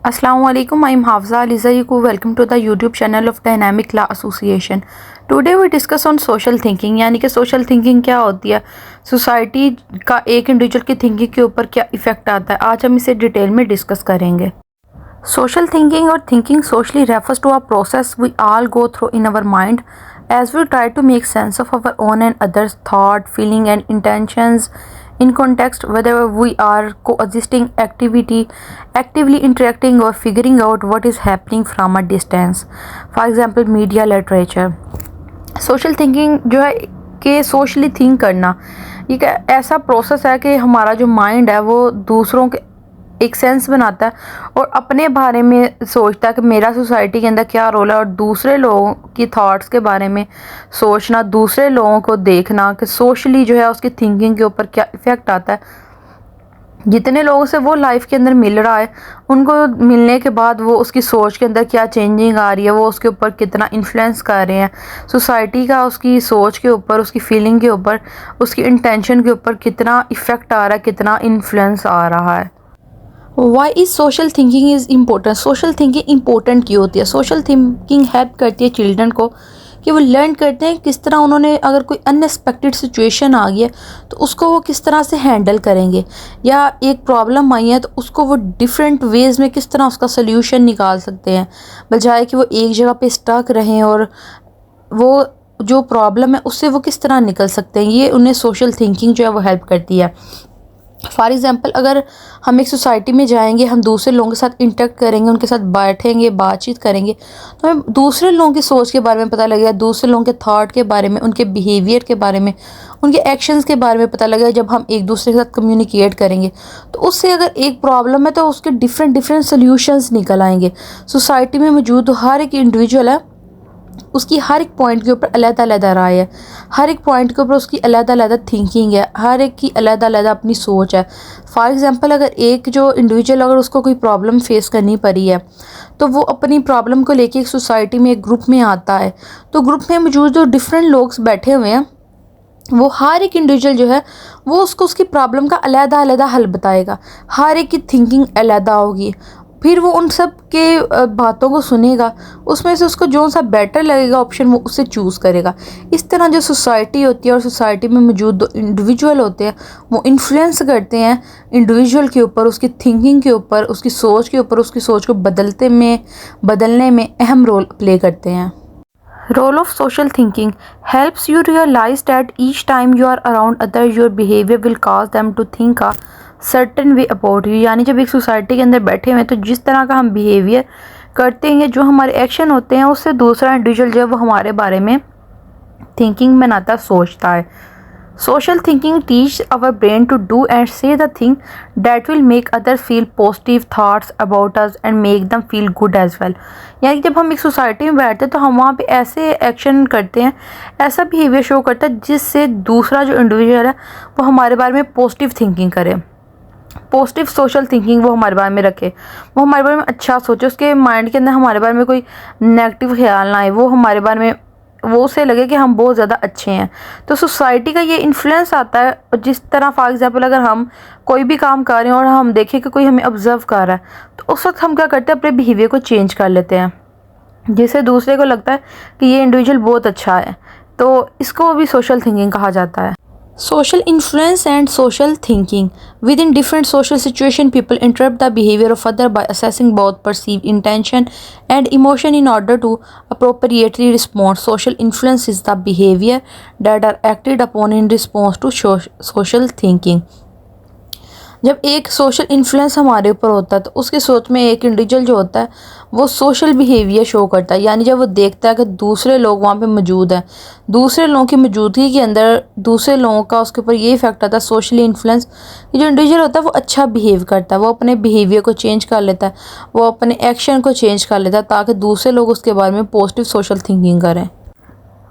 Assalamualaikum, I am Hafza Alizayiku. Welcome to the YouTube channel of Dynamic Law Association. Today we discuss on social thinking, यानी कि social thinking क्या होती है, society का एक individual की थिंकिंग के ऊपर क्या इफेक्ट आता है। आज हम इसे डिटेल में डिस्कस करेंगे। सोशल थिंकिंग और thinking socially refers to a process we all go through in our mind as we try to make sense of our own and others' thought, feeling and intentions in context, whether we are coexisting actively interacting or figuring out what is happening from a distance. For example, media literature. Social thinking जो है कि socially think करना ये ऐसा process है कि हमारा जो माइंड है वो दूसरों के एक सेंस बनाता है और अपने बारे में सोचता है कि मेरा सोसाइटी के अंदर क्या रोल है, और दूसरे लोगों की थॉट्स के बारे में सोचना, दूसरे लोगों को देखना कि सोशली जो है उसकी थिंकिंग के ऊपर क्या इफ़ेक्ट आता है। जितने लोगों से वो लाइफ के अंदर मिल रहा है, उनको मिलने के बाद वो उसकी सोच के अंदर क्या चेंजिंग आ रही है, वो उसके ऊपर कितना इन्फ्लुएंस कर रहे हैं, सोसाइटी का उसकी सोच के ऊपर, उसकी फीलिंग के ऊपर, उसकी इंटेंशन के ऊपर कितना इफ़ेक्ट आ रहा है, कितना इन्फ्लुएंस आ रहा है। Why is social thinking is important. Social thinking important क्यों होती है? सोशल थिंकिंग हेल्प करती है चिल्ड्रन को कि वो लर्न करते हैं किस तरह उन्होंने, अगर कोई अनएक्सपेक्टेड सिचुएशन आ गई है तो उसको वो किस तरह से हैंडल करेंगे, या एक प्रॉब्लम आई है तो उसको वो डिफरेंट वेज़ में किस तरह उसका सल्यूशन निकाल सकते हैं, बजाय कि वो एक जगह पे स्टक रहें और वो जो प्रॉब्लम है उससे वो किस तरह निकल सकते हैं। ये उन्हें सोशल थिंकिंग जो है वो हेल्प करती है। फॉर एग्ज़ाम्पल, अगर हम एक सोसाइटी में जाएंगे, हम दूसरे लोगों के साथ इंटरेक्ट करेंगे, उनके साथ बैठेंगे, बातचीत करेंगे, तो हमें दूसरे लोगों की सोच के बारे में पता लगेगा, दूसरे लोगों के थॉट के बारे में, उनके बिहेवियर के बारे में, उनके एक्शंस के बारे में पता लगेगा। जब हम एक दूसरे के साथ कम्युनिकेट करेंगे तो उससे अगर एक प्रॉब्लम है तो उसके डिफरेंट सॉल्यूशंस निकल आएंगे। सोसाइटी में मौजूद हर एक इंडिविजुअल है, उसकी हर एक पॉइंट के ऊपर अलग-अलग राय है, हर एक पॉइंट के ऊपर उसकी अलग-अलग थिंकिंग है, हर एक की अलग-अलग अपनी सोच है। फॉर एग्ज़ाम्पल, अगर एक जो इंडिविजुअल, अगर उसको कोई प्रॉब्लम फेस करनी पड़ी है तो वो अपनी प्रॉब्लम को लेके एक सोसाइटी में, एक ग्रुप में आता है, तो ग्रुप में मौजूद जो डिफरेंट लोग बैठे हुए हैं, वो हर एक इंडिविजुअल जो है वो उसको उसकी प्रॉब्लम का अलग-अलग हल बताएगा, हर एक की थिंकिंग अलग होगी। फिर वो उन सब के बातों को सुनेगा, उसमें से उसको जो सा बेटर लगेगा ऑप्शन वो उससे चूज़ करेगा। इस तरह जो सोसाइटी होती है और सोसाइटी में मौजूद जो इंडिविजुअल होते हैं वो इन्फ्लुएंस करते हैं इंडिविजुअल के ऊपर, उसकी थिंकिंग के ऊपर, उसकी सोच के ऊपर, उसकी सोच को बदलने में अहम रोल प्ले करते हैं। Role of social thinking helps you realize that each time you are around others, your behavior will cause them to think a certain way about you। यानी जब एक सोसाइटी के अंदर बैठे हुए हैं तो जिस तरह का हम बिहेवियर करते हैं, जो हमारे एक्शन होते हैं, उससे दूसरा इंडिविजुअल जो है वो हमारे बारे में थिंकिंग बनाता, सोचता है। Social thinking teaches our brain to do and say the thing that will make others feel positive thoughts about us and make them feel good as well। यानी जब हम एक सोसाइटी में बैठते हैं तो हम वहाँ पे ऐसे एक्शन करते हैं, ऐसा बिहेवियर शो करता है जिससे दूसरा जो इंडिविजुअल है वो हमारे बारे में पॉजिटिव थिंकिंग करे, पॉजिटिव सोशल थिंकिंग वो हमारे बारे में रखे, वो हमारे बारे में अच्छा सोचे, उसके माइंड के अंदर हमारे बारे में कोई नेगेटिव ख्याल ना आए, वो हमारे बारे में, वो उसे लगे कि हम बहुत ज़्यादा अच्छे हैं। तो सोसाइटी का ये इन्फ्लुएंस आता है। और जिस तरह फॉर एग्ज़ाम्पल, अगर हम कोई भी काम कर रहे हैं और हम देखें कि कोई हमें ऑब्ज़र्व कर रहा है तो उस वक्त हम क्या करते हैं, अपने बिहेवियर को चेंज कर लेते हैं, जिससे दूसरे को लगता है कि ये इंडिविजुअल बहुत अच्छा है। तो इसको भी सोशल थिंकिंग कहा जाता है। Social influence and social thinking. Within different social situations, people interrupt the behavior of others by assessing both perceived intention and emotion in order to appropriately respond. Social influence is the behavior that are acted upon in response to social thinking. जब एक social influence हमारे ऊपर होता है तो उसके सोच में एक इंडिविजुअल जो होता है वो सोशल बिहेवियर शो करता है। यानी जब वो देखता है कि दूसरे लोग वहाँ पे मौजूद हैं, दूसरे लोगों की मौजूदगी के अंदर दूसरे लोगों का उसके ऊपर ये इफेक्ट आता है, सोशली इन्फ्लुएंस, कि जो इंडिविजुअल होता है वो अच्छा बिहेव करता है, वो अपने बिहेवियर को चेंज कर लेता है, वो अपने एक्शन को चेंज कर लेता है ताकि दूसरे लोग उसके बारे में पॉजिटिव सोशल थिंकिंग करें।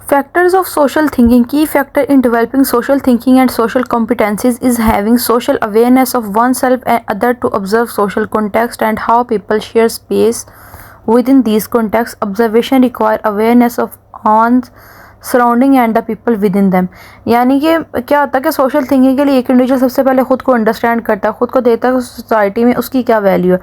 Factors of social thinking. Key factor in developing social thinking and social competencies is having social awareness of oneself and other, to observe social context and how people share space within these contexts. Observation require awareness of one's surrounding and the people with in them. यानी कि क्या होता है कि social thinking के लिए एक individual सबसे पहले खुद को अंडरस्टैंड करता है, खुद को देखता है सोसाइटी में उसकी क्या वैल्यू है,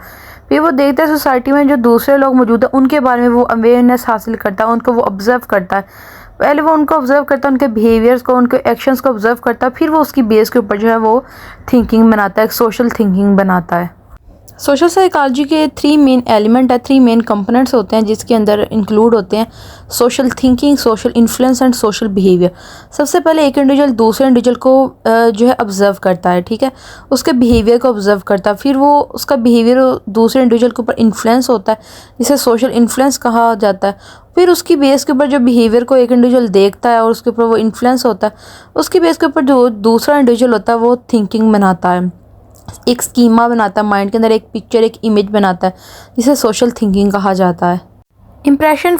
फिर वो देखता है सोसाइटी में जो दूसरे लोग मौजूद हैं उनके बारे में वो अवेयरनेस हासिल करता है, उनको वो ऑब्जर्व करता है। पहले वो उनको ऑब्जर्व करता है, उनके बिहेवियर्स को, उनके एक्शंस को ऑब्जर्व करता है, फिर वो उसकी बेस के ऊपर जो है वो थिंकिंग बनाता है, एक सोशल थिंकिंग बनाता है। सोशल साइकोलॉजी के 3 मेन एलिमेंट है, 3 मेन कंपोनेंट्स होते हैं जिसके अंदर इंक्लूड होते हैं social thinking, social influence and social behaviour. सबसे पहले एक इंडिविजुअल दूसरे इंडिविजुअल को जो है ऑब्जर्व करता है, ठीक है, उसके बिहेवियर को ऑब्जर्व करता है, फिर वो उसका बिहेवियर दूसरे इंडिविजुअल के ऊपर इन्फ्लुएंस होता है जिसे सोशल इन्फ्लुएंस कहा जाता है। फिर उसकी बेस के ऊपर जो बिहेवियर को एक इंडिविजुअल देखता है और उसके ऊपर वो इन्फ्लुएंस होता है, उसकी बेस के ऊपर जो दूसरा इंडिविजुअल होता है वो थिंकिंग बनाता है, एक स्कीमा बनाता है, माइंड के अंदर एक पिक्चर, एक इमेज बनाता है जिसे सोशल थिंकिंग कहा जाता है। इम्प्रेशन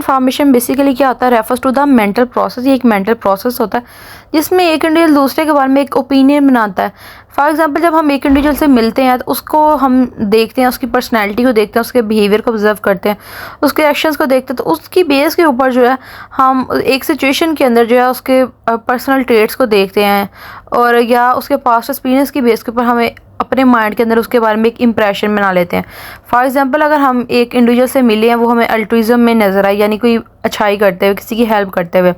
फॉर्मेशन बेसिकली क्या होता है, refers to the mental process. ये एक मेंटल प्रोसेस होता है जिसमें एक इंडिविजुअल दूसरे के बारे में एक ओपिनियन बनाता है। फॉर एग्जांपल जब हम एक इंडिविजुअल से मिलते हैं तो उसको हम देखते हैं, उसकी पर्सनैलिटी को देखते हैं, उसके बिहेवियर को ऑब्जर्व करते हैं, उसके एक्शंस को देखते हैं, तो उसकी बेस के ऊपर जो है हम एक सिचुएशन के अंदर जो है उसके पर्सनल ट्रेट्स को देखते हैं और या उसके पास्ट एक्सपीरियंस की बेस के ऊपर हमें अपने माइंड के अंदर उसके बारे में एक इम्प्रेशन बना लेते हैं। फॉर एग्जांपल अगर हम एक इंडिविजुअल से मिले हैं, वो हमें अल्ट्रुइज्म में नज़र आए, यानी कोई अच्छाई करते हुए, किसी की हेल्प करते हुए,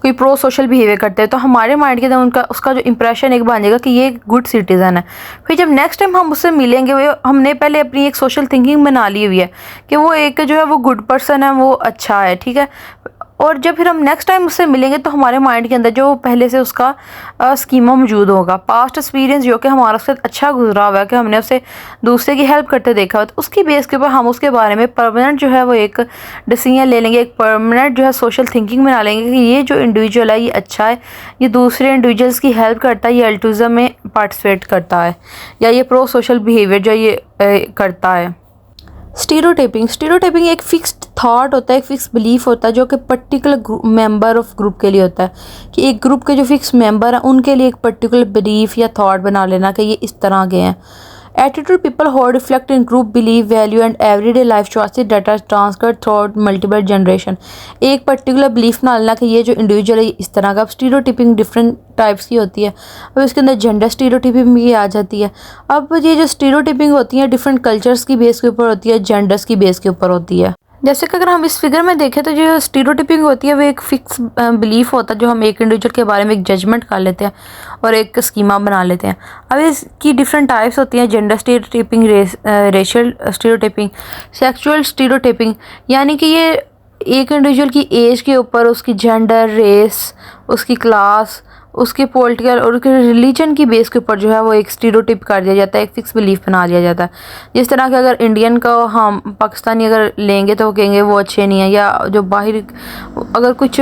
कोई प्रो सोशल बिहेवियर करते हैं, तो हमारे माइंड के अंदर उसका जो इंप्रेशन एक बन जाएगा कि ये एक गुड सिटीज़न है। फिर जब नेक्स्ट टाइम हम उससे मिलेंगे, वो हमने पहले अपनी एक सोशल थिंकिंग बना ली हुई है कि वो एक जो है वो गुड पर्सन है, वो अच्छा है, ठीक है। और जब फिर हम नेक्स्ट टाइम उससे मिलेंगे तो हमारे माइंड के अंदर जो पहले से उसका स्कीमा मौजूद होगा, पास्ट एक्सपीरियंस जो कि हमारा उससे अच्छा गुजरा हुआ है, कि हमने उसे दूसरे की हेल्प करते देखा हुआ, तो उसकी बेस के ऊपर हम उसके बारे में परमानेंट जो है वो एक डिसीजन ले लेंगे, एक परमानेंट जो है सोशल थिंकिंग बना लेंगे कि ये जो इंडिविजुअल है ये अच्छा है, ये दूसरे इंडिविजुअल्स की हेल्प करता है, ये अल्ट्रुइज्म में पार्टिसिपेट करता है, या ये प्रो सोशल बिहेवियर जो ये करता है। स्टीरियोटाइपिंग एक फिक्स्ड थॉट होता है, एक फिक्स बिलीफ होता है जो कि पर्टिकुलर मेंबर ऑफ ग्रुप के लिए होता है, कि एक ग्रुप के जो फिक्स मेंबर हैं उनके लिए एक पर्टिकुलर बिलीफ या थॉट बना लेना कि ये इस तरह के हैं। Attitude people hold reflect in group believe value and everyday life choices that are transferred through multiple generation. एक पर्टिकुलर बिलीफ बना लेना कि ये जो इंडिविजुअल है इस तरह का। अब स्टीरियोटाइपिंग डिफरेंट टाइप्स की होती है। अब इसके अंदर जेंडर स्टीरियोटाइपिंग भी आ जाती है। अब ये जो स्टीरियोटाइपिंग होती है डिफरेंट कल्चर्स की बेस के ऊपर होती है, जेंडर्स की बेस के ऊपर होती है। जैसे कि अगर हम इस फिगर में देखें तो जो स्टीरियोटाइपिंग होती है वो एक फिक्स बिलीफ होता है जो हम एक इंडिविजुअल के बारे में एक जजमेंट कर लेते हैं और एक स्कीमा बना लेते हैं। अब इसकी डिफरेंट टाइप्स होती हैं, gender stereotyping, racial stereotyping, sexual stereotyping, यानी कि ये एक इंडिविजुअल की एज के ऊपर उसकी जेंडर, रेस, उसकी क्लास, उसके पॉलिटिकल और उसके रिलीजन की बेस के ऊपर जो है वो एक स्टीरियोटाइप कर दिया जाता है, एक फिक्स बिलीफ बना दिया जाता है। जिस तरह के अगर इंडियन का हम पाकिस्तानी अगर लेंगे तो वो कहेंगे वो अच्छे नहीं है, या जो बाहर अगर कुछ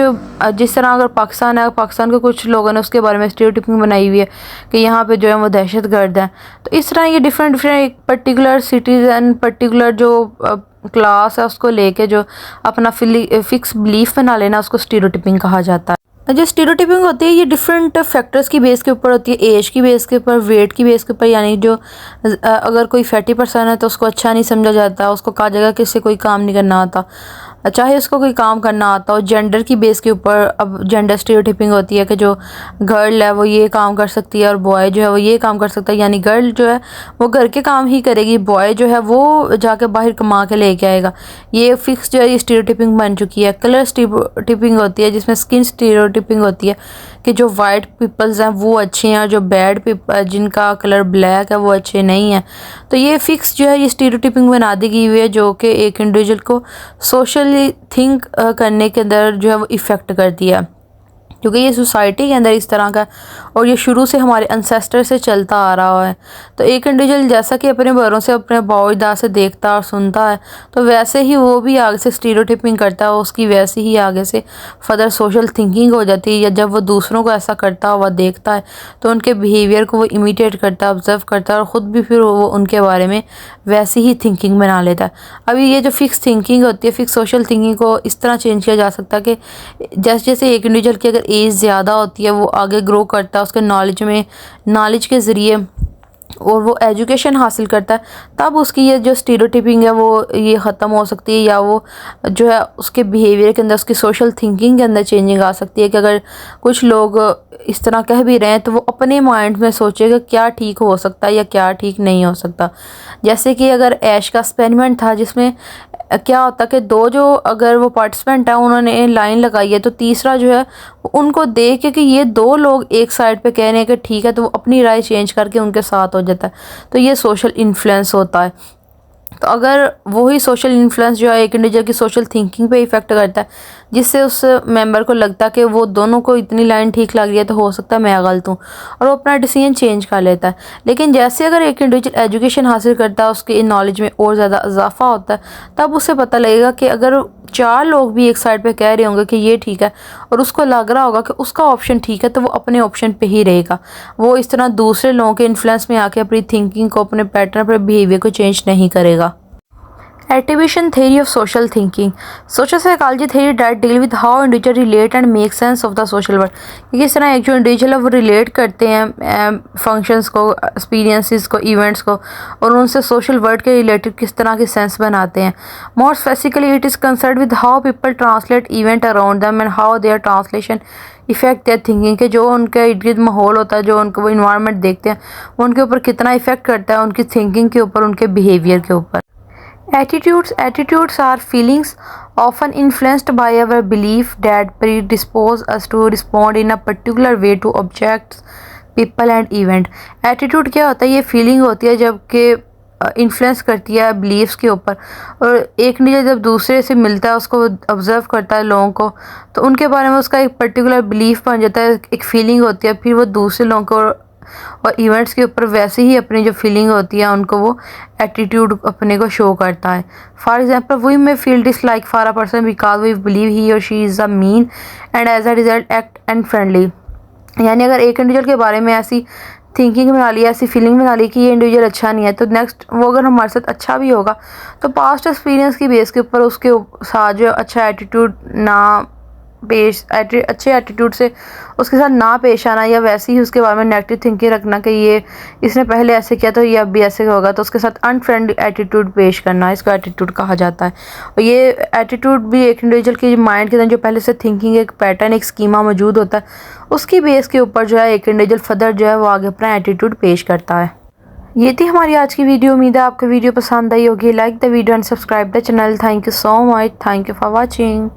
जिस तरह अगर पाकिस्तान है, पाकिस्तान के कुछ लोगों ने उसके बारे में स्टीरियोटाइपिंग बनाई हुई है कि यहाँ पे जो है वो दहशतगर्द है। तो इस तरह ये डिफरेंट एक पर्टिकुलर सिटीज़न, पर्टिकुलर जो क्लास है उसको लेके जो अपना फिक्स बिलीफ बना लेना उसको स्टीरियोटाइपिंग कहा जाता है। जो स्टीरियोटाइपिंग होती है ये डिफरेंट फैक्टर्स की बेस के ऊपर होती है, एज की बेस के ऊपर, वेट की बेस के ऊपर, यानी जो अगर कोई फैटी पर्सन है तो उसको अच्छा नहीं समझा जाता, उसको कहा जाएगा कि इससे कोई काम नहीं करना आता, चाहे उसको कोई काम करना आता हो। जेंडर की बेस के ऊपर अब जेंडर स्टीरियोटाइपिंग होती है कि जो गर्ल है वो ये काम कर सकती है और बॉय जो है वो ये काम कर सकता है, यानी गर्ल जो है वो घर के काम ही करेगी, बॉय जो है वो जाके बाहर कमा के लेके आएगा। ये फिक्स जो है ये स्टीरियोटाइपिंग बन चुकी है। कलर स्टीरियोटाइपिंग होती है जिसमें स्किन स्टीरियोटाइपिंग होती है कि जो वाइट पीपल्स हैं वो अच्छे हैं और जो बैड पीपल जिनका कलर ब्लैक है वो अच्छे नहीं हैं। तो ये फिक्स जो है ये स्टीरियोटाइपिंग बना दी गई हुई है जो कि एक इंडिविजुअल को सोशली थिंक करने के अंदर जो है वो इफ़ेक्ट करती है, क्योंकि ये सोसाइटी के अंदर इस तरह का और ये शुरू से हमारे एंसेस्टर से चलता आ रहा है। तो एक इंडिविजुअल जैसा कि अपने बड़ों से, अपने बाओ-अजदाद से देखता और सुनता है तो वैसे ही वो भी आगे से स्टीरियोटाइपिंग करता है, उसकी वैसे ही आगे से फर्दर सोशल थिंकिंग हो जाती है। या जब वो दूसरों को ऐसा करता हुआ देखता है तो उनके बिहेवियर को वो इमिटेट करता है, ऑब्जर्व करता है और ख़ुद भी फिर वो उनके बारे में वैसी ही थिंकिंग बना लेता है। अभी ये जो फिक्स थिंकिंग होती है, फिक्स सोशल थिंकिंग को इस तरह चेंज किया जा सकता है कि जैसे जैसे एक इंडिविजुअल की अगर एज ज़्यादा होती है वो आगे ग्रो करता है, उसके नॉलेज के ज़रिए और वो एजुकेशन हासिल करता है, तब उसकी ये जो स्टीरियोटाइपिंग है वो ये ख़त्म हो सकती है, या वो जो है उसके बिहेवियर के अंदर, उसकी सोशल थिंकिंग के अंदर चेंजिंग आ सकती है कि अगर कुछ लोग इस तरह कह भी रहे हैं तो वो अपने माइंड में सोचेगा क्या ठीक हो सकता है या क्या ठीक नहीं हो सकता। जैसे कि अगर ऐश का एक्सपेरिमेंट था, जिसमें क्या होता कि दो जो अगर वो पार्टिसिपेंट है उन्होंने लाइन लगाई है, तो तीसरा जो है उनको देख के कि ये दो लोग एक साइड पे कह रहे हैं कि ठीक है, तो वो अपनी राय चेंज करके उनके साथ हो जाता है। तो ये सोशल इन्फ्लुएंस होता है। तो अगर वही सोशल इन्फ्लुएंस जो है एक इंडिविजुअल की सोशल थिंकिंग पे इफेक्ट करता है, जिससे उस मेंबर को लगता है कि वो दोनों को इतनी लाइन ठीक लग रही है तो हो सकता है मैं गलत हूँ, और वो अपना डिसीजन चेंज कर लेता है। लेकिन जैसे अगर एक इंडिविजुअल एजुकेशन हासिल करता है, उसके नॉलेज में और ज़्यादा इजाफा होता है, तब उसे पता लगेगा कि अगर चार लोग भी एक साइड पे कह रहे होंगे कि ये ठीक है, और उसको लग रहा होगा कि उसका ऑप्शन ठीक है, तो वो अपने ऑप्शन पे ही रहेगा। वो इस तरह दूसरे लोगों के इन्फ्लुएंस में आके अपनी थिंकिंग को, अपने पैटर्न, अपने बिहेवियर को चेंज नहीं करेगा। Attribution theory of social thinking. Social psychology theory that deal with how individual relate and make sense of the social world. कि किस तरह एक जो इंडिविजुअल है वो रिलेट करते हैं फंक्शंस को, एक्सपीरियंसेस को, इवेंट्स को, और उनसे सोशल वर्ल्ड के रिलेटेड किस तरह के सेंस बनाते हैं। More specifically it is concern with how people translate event around them and how their translation effect their thinking, के जो उनके इर्द गिर्द माहौल होता है, जो उनको वो इन्वायरमेंट देखते हैं, वो उनके ऊपर कितना इफेक्ट करता है, उनकी थिंकिंग के ऊपर, उनके बिहेवियर के ऊपर। Attitudes are feelings often influenced by our belief that predispose us to respond in a particular way to objects, people and event. Attitude क्या होता है? ये फीलिंग होती है जबकि इन्फ्लुएंस करती है बिलीव्स के ऊपर, और एक ने जब दूसरे से मिलता है, उसको ऑब्जर्व करता है लोगों को, तो उनके बारे में उसका एक पर्टिकुलर बिलीफ बन जाता है, एक फीलिंग होती है, फिर वो दूसरे लोगों को और इवेंट्स के ऊपर वैसे ही अपनी जो फीलिंग होती है उनको वो एटीट्यूड अपने को शो करता है। For example, we may feel dislike for a person because we believe he और she is a mean and as a result act unfriendly. यानी अगर एक इंडिविजुअल के बारे में ऐसी थिंकिंग बना ली, ऐसी फीलिंग बना ली कि ये इंडिविजुअल अच्छा नहीं है, तो नेक्स्ट वो अगर हमारे साथ अच्छा भी होगा तो पास्ट एक्सपीरियंस की बेस के ऊपर उसके साथ जो अच्छा एटीट्यूड ना अच्छे एटीट्यूड से उसके साथ ना पेश आना, या वैसे ही उसके बारे में नेगेटिव थिंकिंग रखना कि ये इसने पहले ऐसे किया तो ये अब भी ऐसे होगा, तो उसके साथ अनफ्रेंडली एटीट्यूड पेश करना, इसको एटीट्यूड कहा जाता है। और ये एटीट्यूड भी एक इंडिविजुअल के माइंड के अंदर जो पहले से थिंकिंग, एक पैटर्न, एक स्कीमा मौजूद होता है, उसकी बेस के ऊपर जो है एक इंडिविजुअल फर्दर जो है वो आगे अपना एटीट्यूड पेश करता है। ये थी हमारी आज की वीडियो। उम्मीद है आपको वीडियो पसंद आई होगी। Like the video and subscribe the channel. Thank you so much. Thank you for watching.